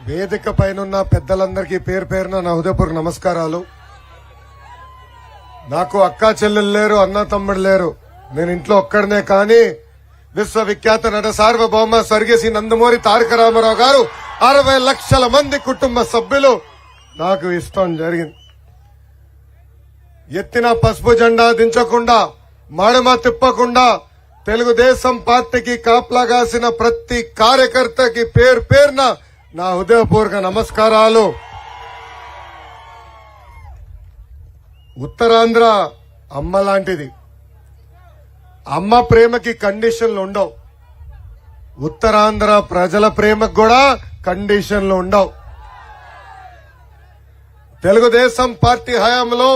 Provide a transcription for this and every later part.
వేదిక పైనున్న పెద్దలందరికీ పేరు పేరున నా హృదయపూర్వక నమస్కారాలు. నాకు అక్కా చెల్లెలు లేరు, అన్న తమ్ముడు లేరు. నేను ఇంట్లో ఒక్కడనే. కానీ విశ్వవిఖ్యాత నట సార్వభౌమ స్వర్గీయ నందమూరి తారక రామారావు గారు 60 లక్షల మంది కుటుంబ సభ్యులు నాకు ఇష్టం జరిగింది. ఎత్తిన పసుపు జెండా దించకుండా, మడమ తిప్పకుండా తెలుగుదేశం పార్టీకి కాపలాగాసిన ప్రతి కార్యకర్తకి పేరు పేరున నా హృదయపూర్వక నమస్కారాలు. ఉత్తరాంధ్ర అమ్మ లాంటిది. అమ్మ ప్రేమకి కండిషన్లు ఉండవు. ఉత్తరాంధ్ర ప్రజల ప్రేమకు కూడా కండిషన్లు ఉండవు. తెలుగుదేశం పార్టీ హయాంలో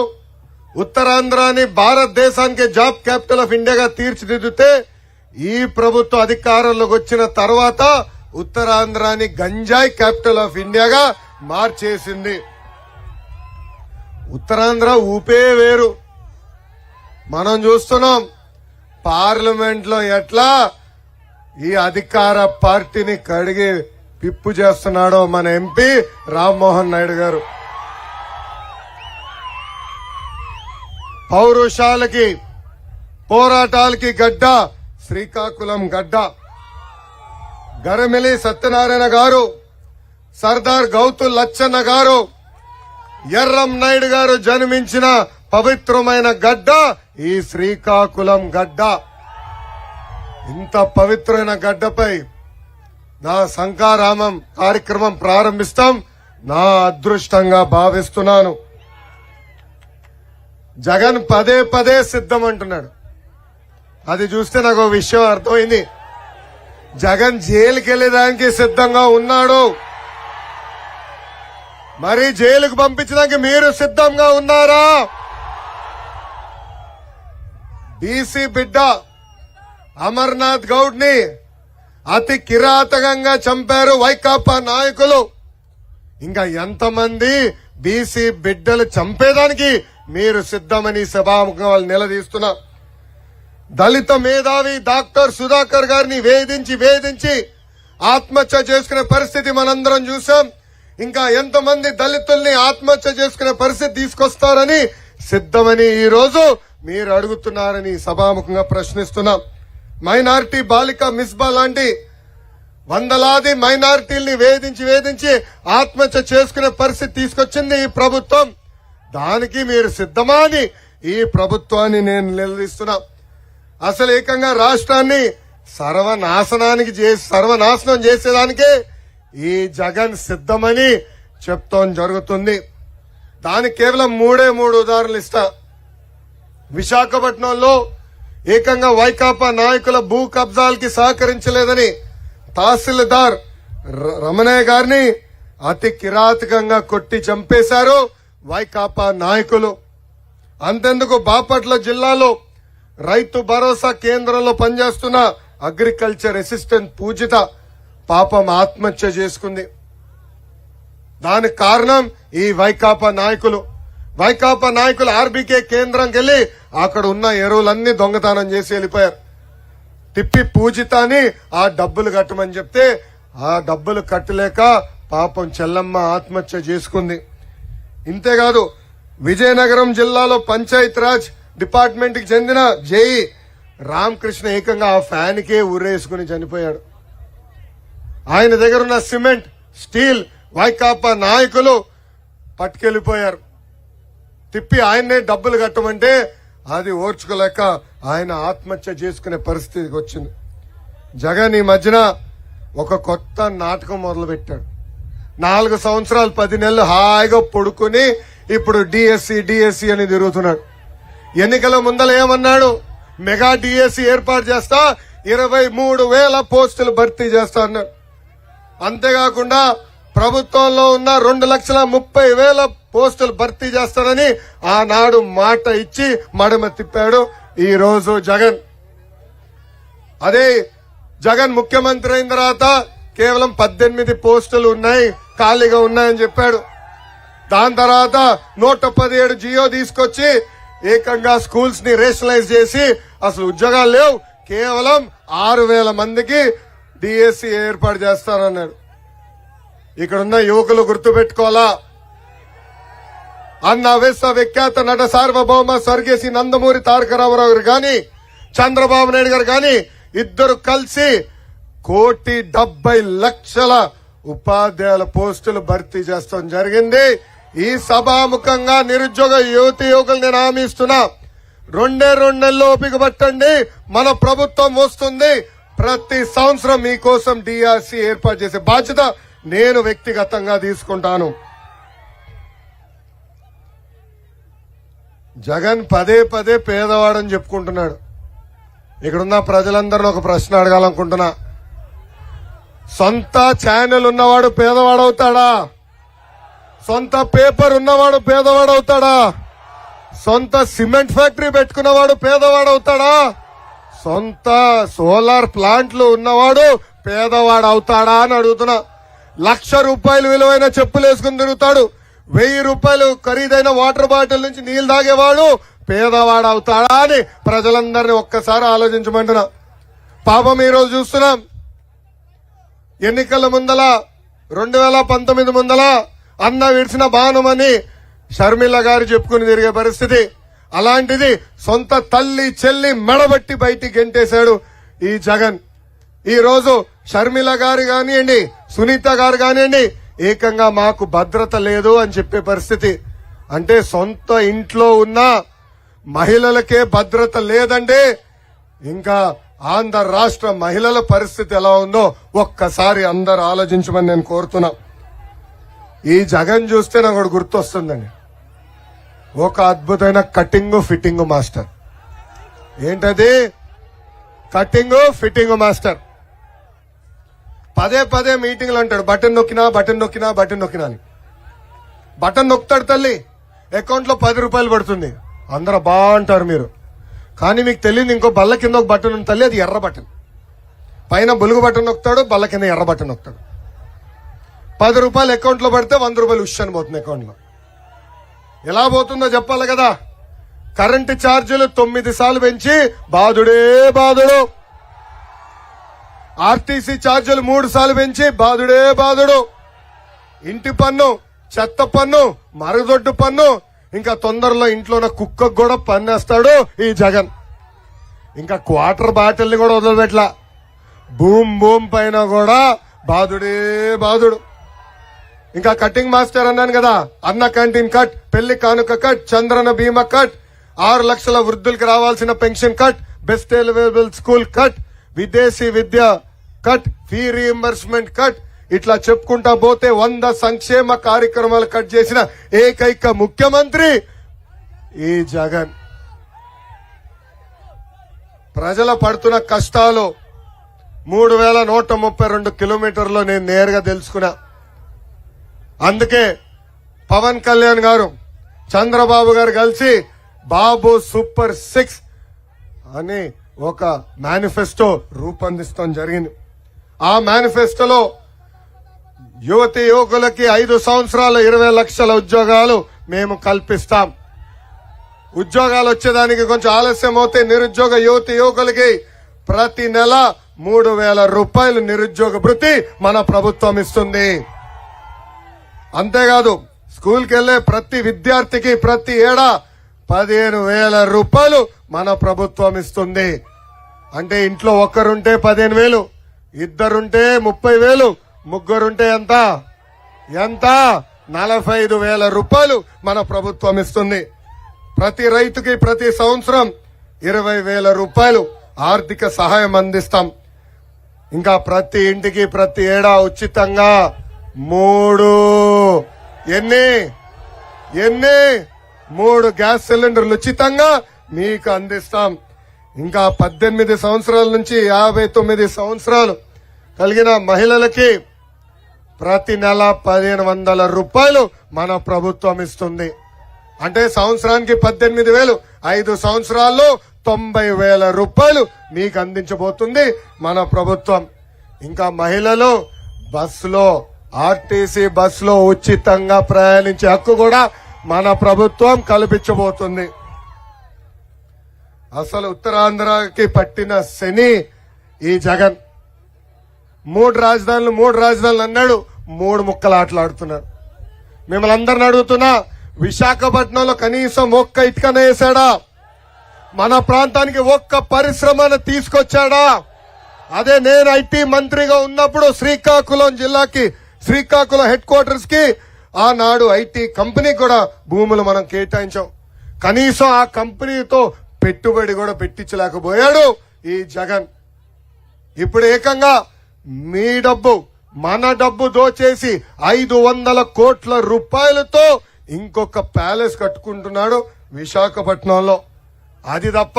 ఉత్తరాంధ్రాని భారతదేశానికి జాబ్ క్యాపిటల్ ఆఫ్ ఇండియాగా తీర్చిదిద్దితే ఈ ప్రభుత్వ అధికారంలోకి వచ్చిన తర్వాత ఉత్తరాంధ్రాని గంజాయి క్యాపిటల్ ఆఫ్ ఇండియాగా మార్చేసింది. ఉత్తరాంధ్ర ఊపే వేరు. మనం చూస్తున్నాం పార్లమెంట్ లో ఎట్లా ఈ అధికార పార్టీని కడిగి పిప్పు చేస్తున్నాడో మన ఎంపీ రామ్మోహన్ నాయుడు గారు. పౌరుషాలకి పోరాటాలకి గడ్డ శ్రీకాకుళం గడ్డ. గరమిలి సత్యనారాయణ గారు, సర్దార్ గౌతు లచ్చన్న గారు, ఎర్రం నాయుడు గారు జన్మించిన పవిత్రమైన గడ్డ ఈ శ్రీకాకుళం గడ్డ. ఇంత పవిత్రమైన గడ్డపై నా శంఖారామం కార్యక్రమం ప్రారంభిస్తాం. నా అదృష్టంగా భావిస్తున్నాను. జగన్ పదే పదే సిద్ధం అంటున్నాడు. అది చూస్తే నాకు ఒక విషయం అర్థమైంది. జగన్ జైలుకి వెళ్లేదానికి సిద్ధంగా ఉన్నాడు. మరి జైలుకు పంపించడానికి మీరు సిద్ధంగా ఉన్నారా? బీసీ బిడ్డ అమర్నాథ్ గౌడ్ ని అతి కిరాతకంగా చంపారు వైకాపా నాయకులు. ఇంకా ఎంతమంది బీసీ బిడ్డలు చంపేదానికి మీరు సిద్ధమని సభాముఖంగా వాళ్ళు నిలదీస్తున్నా. దళిత మేధావి డాక్టర్ సుధాకర్ గారిని వేధించి ఆత్మహత్య చేసుకునే పరిస్థితి మనందరం చూసాం. ఇంకా ఎంతమంది దళితుల్ని ఆత్మహత్య చేసుకునే పరిస్థితి తీసుకొస్తారని సిద్ధమని ఈ రోజు మీరు అడుగుతున్నారని సభాముఖంగా ప్రశ్నిస్తున్నాం. మైనారిటీ బాలిక మిస్బా లాంటి వందలాది మైనారిటీల్ని వేధించి ఆత్మహత్య చేసుకునే పరిస్థితి తీసుకొచ్చింది ఈ ప్రభుత్వం. దానికి మీరు సిద్ధమా అని ఈ ప్రభుత్వాన్ని నేను నిలదీస్తున్నా. అసలు ఏకంగా రాష్ట్రాన్ని సర్వనాశనం చేసేదానికే ఈ జగన్ సిద్ధమని చెప్తాం జరుగుతుంది. దానికి కేవలం మూడే ఉదాహరణలు ఇస్తా. విశాఖపట్నంలో ఏకంగా వైకాపా నాయకుల భూ కబ్జాలకి సహకరించలేదని తహసీల్దార్ రమణయ్య గారిని అతి కిరాతకంగా కొట్టి చంపేశారు వైకాపా నాయకులు. అంతెందుకు బాపట్ల జిల్లాలో రైతు భరోసా కేంద్రంలో పనిచేస్తున్న అగ్రికల్చర్ అసిస్టెంట్ పూజిత పాపం ఆత్మహత్య చేసుకుంది. దానికి కారణం ఈ వైకాపా నాయకులు. ఆర్బీకే కేంద్రంకి వెళ్లి అక్కడ ఉన్న ఎరువులన్నీ దొంగతనం చేసి వెళ్ళిపోయారు. తిప్పి పూజితాని ఆ డబ్బులు కట్టమని చెప్తే ఆ డబ్బులు కట్టలేక పాపం చెల్లమ్మ ఆత్మహత్య చేసుకుంది. ఇంతేకాదు విజయనగరం జిల్లాలో పంచాయత్ రాజ్ డిపార్ట్మెంట్ కి చెందిన జేఈ రామకృష్ణ ఏకంగా ఆ ఫ్యాన్ కే ఉరేసుకుని చనిపోయాడు. ఆయన దగ్గర ఉన్న సిమెంట్, స్టీల్ వైకాపా నాయకులు పట్టుకెళ్లిపోయారు. తిప్పి ఆయన్నే డబ్బులు కట్టమంటే అది ఓర్చుకోలేక ఆయన ఆత్మహత్య చేసుకునే పరిస్థితికి వచ్చింది. జగన్ ఈ మధ్యన ఒక కొత్త నాటకం మొదలు పెట్టాడు. 4 సంవత్సరాలు 10 నెలలు హాయిగా పడుకుని ఇప్పుడు డిఎస్సి అని తిరుగుతున్నాడు. ఎన్నికల ముందల ఏమన్నాడు? మెగా డిఎస్సి ఏర్పాటు చేస్తా, 23,000 పోస్టులు భర్తీ చేస్తా అన్నాడు. అంతేకాకుండా ప్రభుత్వంలో ఉన్న 2,30,000 పోస్టులు భర్తీ చేస్తానని ఆనాడు మాట ఇచ్చి మడమ తిప్పాడు ఈ రోజు జగన్. అదే జగన్ ముఖ్యమంత్రి అయిన తర్వాత కేవలం 18 పోస్టులు ఉన్నాయి, ఖాళీగా ఉన్నాయని చెప్పాడు. దాని తర్వాత 117 జియో తీసుకొచ్చి ఏకంగా స్కూల్స్ ని రేషనలైజ్ చేసి అసలు ఉద్యోగాలు లేవు, కేవలం 6,000 మందికి డిఎస్సి ఏర్పాటు చేస్తారన్నాడు. ఇక్కడున్న యువకులు గుర్తుపెట్టుకోవాలా, అన్న విశ్వవిఖ్యాత నట సార్వభౌమ స్వర్గీయ శ్రీ నందమూరి తారక రామారావు గారు గాని, చంద్రబాబు నాయుడు గారు గాని ఇద్దరు కలిసి 1,70,00,000 ఉపాధ్యాయుల పోస్టులు భర్తీ చేస్తాం జరిగింది. ఈ సభాముఖంగా నిరుద్యోగ యువతి యువకులు నేను హామీ ఇస్తున్నా, 2 నెలలు ఓపిక పట్టండి, మన ప్రభుత్వం వస్తుంది. ప్రతి సంవత్సరం మీకోసం డిఆర్సి ఏర్పాటు చేసే బాధ్యత నేను వ్యక్తిగతంగా తీసుకుంటాను. జగన్ పదే పదే పేదవాడని చెప్పుకుంటున్నాడు. ఇక్కడున్న ప్రజలందరినీ ఒక ప్రశ్న అడగాలనుకుంటున్నా, సొంత ఛానల్ ఉన్నవాడు పేదవాడవుతాడా? సొంత పేపర్ ఉన్నవాడు పేదవాడవుతాడా? సొంత సిమెంట్ ఫ్యాక్టరీ పెట్టుకున్నవాడు పేదవాడవుతాడా? సొంత సోలార్ ప్లాంట్లు ఉన్నవాడు పేదవాడవుతాడా అని అడుగుతున్నా. ₹1,00,000 విలువైన చెప్పులు వేసుకుని తిరుగుతాడు, ₹1,000 ఖరీదైన వాటర్ బాటిల్ నుంచి నీళ్లు తాగేవాడు పేదవాడవుతాడా అని ప్రజలందరినీ ఒక్కసారి ఆలోచించమంటున్నా. పాపం ఈరోజు చూస్తున్నాం, ఎన్నికల ముందల 2019 ముందల అన్న విడిచిన బాణమని షర్మిల గారు చెప్పుకుని తిరిగే పరిస్థితి. అలాంటిది సొంత తల్లి చెల్లి మెడబట్టి బయటికి గెంటేశాడు ఈ జగన్. ఈ రోజు షర్మిల గారు కానివ్వండి, సునీత గారు కానివ్వండి, ఏకంగా మాకు భద్రత లేదు అని చెప్పే పరిస్థితి. అంటే సొంత ఇంట్లో ఉన్న మహిళలకే భద్రత లేదంటే ఇంకా ఆంధ్ర రాష్ట్ర మహిళల పరిస్థితి ఎలా ఉందో ఒక్కసారి అందరు ఆలోచించమని నేను కోరుతున్నా. ఈ జగన్ చూస్తే నాకు ఒకటి గుర్తొస్తుందండి, ఒక అద్భుతమైన కటింగ్ ఫిట్టింగ్ మాస్టర్. ఏంటది? Cutting fitting master. పదే పదే మీటింగ్లు అంటాడు, బటన్ నొక్కినా బటన్ నొక్కినా బటన్ నొక్కినా అని. బటన్ నొక్కుతాడు తల్లి, అకౌంట్ లో ₹10 పడుతుంది. అందరూ బాగుంటారు మీరు, కానీ మీకు తెలియదు ఇంకో బల్ల కింద ఒక బటన్ ఉంది తల్లి, అది ఎర్ర బటన్. పైన బులుగు బటన్ నొక్కుతాడు, బల్ల కింద ఎర్ర బటన్ నొక్కుతాడు. ₹10 అకౌంట్ లో పడితే ₹100 ఉష్షన్ పోతుంది అకౌంట్ లో. ఎలా పోతుందో చెప్పాలి కదా. కరెంటు ఛార్జీలు 9 సార్లు పెంచి బాధుడే బాధుడు. ఆర్టీసీ ఛార్జీలు 3 సార్లు పెంచి బాధుడే బాధుడు. ఇంటి పన్ను, చెత్త పన్ను, మరుగుదొడ్డు పన్ను, ఇంకా తొందరలో ఇంట్లో ఉన్న కుక్కకు కూడా పన్నేస్తాడు ఈ జగన్. ఇంకా క్వార్టర్ బాటిల్ ని కూడా వదిలిపెట్లా. బూమ్ బూమ్ పైన కూడా బాధుడే బాధుడు. ఇంకా కటింగ్ మాస్టర్ అన్నాను కదా, అన్న క్యాంటీన్ కట్, పెళ్లి కానుక కట్, చంద్రన బీమా కట్, 6 లక్షల వృద్ధులకి రావాల్సిన pension cut, best available school cut, విదేశీ విద్య కట్, ఫీ రీఎంబర్స్మెంట్ కట్, ఇట్లా చెప్పుకుంటా పోతే 100 సంక్షేమ కార్యక్రమాలు కట్ చేసిన ఏకైక ముఖ్యమంత్రి ఈ జగన్. ప్రజల పడుతున్న కష్టాలు 3132 కిలోమీటర్లో నేను నేరుగా తెలుసుకున్నా. అందుకే పవన్ కళ్యాణ్ గారు, చంద్రబాబు గారు కలిసి బాబు సూపర్ 6 అని ఒక మేనిఫెస్టో రూపొందిస్తాం జరిగింది. ఆ మేనిఫెస్టోలో యువతి యువకులకి 5 సంవత్సరాల 20 లక్షల ఉద్యోగాలు మేము కల్పిస్తాం. ఉద్యోగాలు వచ్చేదానికి కొంచెం ఆలస్యం అవుతే నిరుద్యోగ యువతి యువకులకి ప్రతి నెల ₹3,000 నిరుద్యోగ భృతి మన ప్రభుత్వం ఇస్తుంది. అంతేకాదు స్కూల్కి వెళ్లే ప్రతి విద్యార్థికి ప్రతి ఏడా ₹15,000 మన ప్రభుత్వం ఇస్తుంది. అంటే ఇంట్లో ఒక్కరుంటే 15,000, ఇద్దరుంటే 30,000, ముగ్గురుంటే ఎంత 45,000 మన ప్రభుత్వం ఇస్తుంది. ప్రతి రైతుకి ప్రతి సంవత్సరం ₹20,000 ఆర్థిక సహాయం అందిస్తాం. ఇంకా ప్రతి ఇంటికి ప్రతి ఏడా ఉచితంగా 3 గ్యాస్ సిలిండర్లు ఉచితంగా మీకు అందిస్తాం. ఇంకా 18 సంవత్సరాల నుంచి 59 సంవత్సరాలు కలిగిన మహిళలకి ప్రతి నెల ₹1,500 మన ప్రభుత్వం ఇస్తుంది. అంటే సంవత్సరానికి 18,000, 5 సంవత్సరాల్లో ₹90,000 మీకు అందించబోతుంది మన ప్రభుత్వం. ఇంకా మహిళలు బస్సులో, ఆర్టీసీ బస్సులో ఉచితంగా ప్రయాణించే హక్కు కూడా మన ప్రభుత్వం కల్పించబోతుంది. అసలు ఉత్తరాంధ్రకి పట్టిన శని ఈ జగన్. 3 రాజధానులు అన్నాడు, మూడు ముక్కలు ఆటలాడుతున్నారు. మిమ్మల్ని అందరిని అడుగుతున్నా, విశాఖపట్నంలో కనీసం ఒక్క ఇటుకన వేశాడా? మన ప్రాంతానికి ఒక్క పరిశ్రమను తీసుకొచ్చాడా? అదే నేను ఐటీ మంత్రిగా ఉన్నప్పుడు శ్రీకాకుళం జిల్లాకి, శ్రీకాకుళం హెడ్ క్వార్టర్స్ కి ఆనాడు ఐటీ కంపెనీ కూడా భూములు మనం కేటాయించాం. కనీసం ఆ కంపెనీతో పెట్టుబడి కూడా పెట్టించలేకపోయాడు ఈ జగన్. ఇప్పుడు ఏకంగా మీ డబ్బు, మన డబ్బు దోచేసి 500 కోట్ల రూపాయలతో ఇంకొక ప్యాలెస్ కట్టుకుంటున్నాడు విశాఖపట్నంలో. అది తప్ప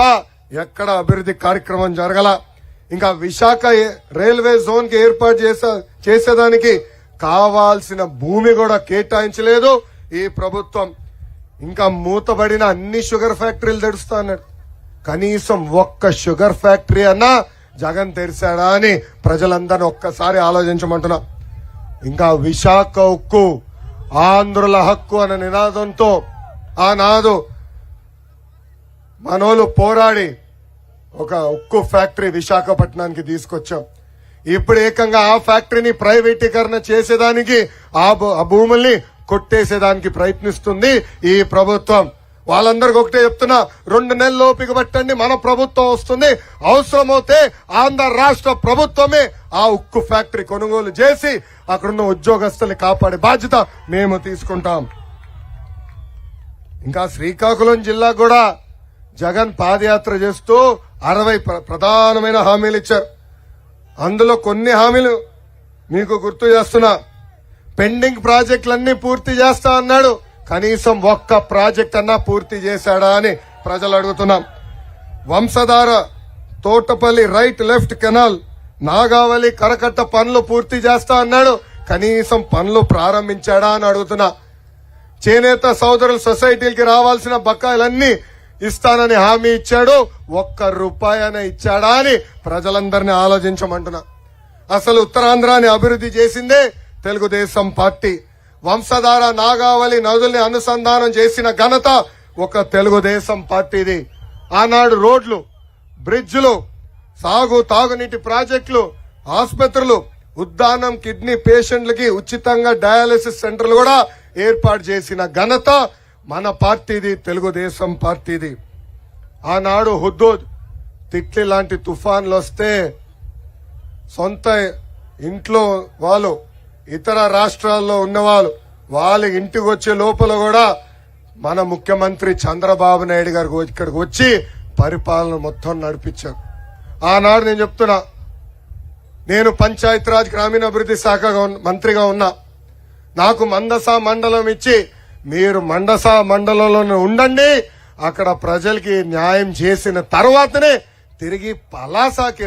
ఎక్కడ అభివృద్ధి కార్యక్రమం జరగల. ఇంకా విశాఖ రైల్వే జోన్ కి ఏర్పాటు చేసేదానికి కావాల్సిన భూమి కూడా కేటాయించలేదు ఈ ప్రభుత్వం. ఇంకా మూతబడిన అన్ని షుగర్ ఫ్యాక్టరీలు తెరుస్తా అన్నాడు. కనీసం ఒక్క షుగర్ ఫ్యాక్టరీ అన్నా జగన్ తెరిచాడా అని ప్రజలందరినీ ఒక్కసారి ఆలోచించమంటున్నా. ఇంకా విశాఖ ఉక్కు ఆంధ్రుల హక్కు అనే నినాదంతో ఆనాడు మనోళ్ళు పోరాడి ఒక ఉక్కు ఫ్యాక్టరీ విశాఖపట్నానికి తీసుకొచ్చాం. ఇప్పుడు ఏకంగా ఆ ఫ్యాక్టరీని ప్రైవేటీకరణ చేసేదానికి, ఆ భూముల్ని కొట్టేసేదానికి ప్రయత్నిస్తుంది ఈ ప్రభుత్వం. వాళ్ళందరికీ ఒకటే చెప్తున్నా, 2 నెలలు ఓపిక పట్టండి, మన ప్రభుత్వం వస్తుంది. అవసరమైతే ఆంధ్ర రాష్ట్ర ప్రభుత్వమే ఆ ఉక్కు ఫ్యాక్టరీ కొనుగోలు చేసి అక్కడున్న ఉద్యోగస్తుల్ని కాపాడే బాధ్యత మేము తీసుకుంటాం. ఇంకా శ్రీకాకుళం జిల్లా కూడా జగన్ పాదయాత్ర చేస్తూ 60 ప్రధానమైన హామీలు ఇచ్చారు. అందులో కొన్ని హామీలు మీకు గుర్తు చేస్తున్నా. పెండింగ్ ప్రాజెక్టులన్నీ పూర్తి చేస్తా అన్నాడు. కనీసం ఒక్క ప్రాజెక్ట్ అన్నా పూర్తి చేశాడా అని ప్రజలు అడుగుతున్నాం. Vamsadhara, Thotapalli right left canal, Nagavali కరకట్ట పనులు పూర్తి చేస్తా అన్నాడు. కనీసం పనులు ప్రారంభించాడా అని అడుగుతున్నా. చేనేత సోదరుల సొసైటీలకి రావాల్సిన బకాయిలన్నీ ఇస్తానని హామీ ఇచ్చాడు. ఒక్క రూపాయన ఇచ్చాడా అని ప్రజలందరినీ ఆలోచించమంటున్నా. అసలు ఉత్తరాంధ్రాని అభివృద్ధి చేసిందే తెలుగుదేశం పార్టీ. వంశధార, నాగావళి నదుల్ని అనుసంధానం చేసిన ఘనత ఒక తెలుగుదేశం పార్టీది. ఆనాడు రోడ్లు, బ్రిడ్జ్లు, తాగునీటి ప్రాజెక్టులు, ఆసుపత్రులు, ఉద్దానం కిడ్నీ పేషెంట్లకి ఉచితంగా డయాలసిస్ సెంటర్లు కూడా ఏర్పాటు చేసిన ఘనత మన పార్టీది, తెలుగుదేశం పార్టీది. ఆనాడు హుద్దూద్, తిట్లి లాంటి తుఫాన్లు వస్తే సొంత ఇంట్లో వాళ్ళు, ఇతర రాష్ట్రాల్లో ఉన్నవాళ్ళు వాళ్ళ ఇంటికి వచ్చే లోపల కూడా మన ముఖ్యమంత్రి చంద్రబాబు నాయుడు గారు ఇక్కడికి వచ్చి పరిపాలన మొత్తం నడిపించారు. ఆనాడు నేను చెప్తున్నా, నేను పంచాయతీరాజ్ గ్రామీణాభివృద్ధి శాఖ మంత్రిగా ఉన్నా. నాకు మందసా మండలం ఇచ్చి, మీరు మండసా మండలంలోనే ఉండండి, అక్కడ ప్రజలకి న్యాయం చేసిన తర్వాతనే తిరిగి పలాసాకి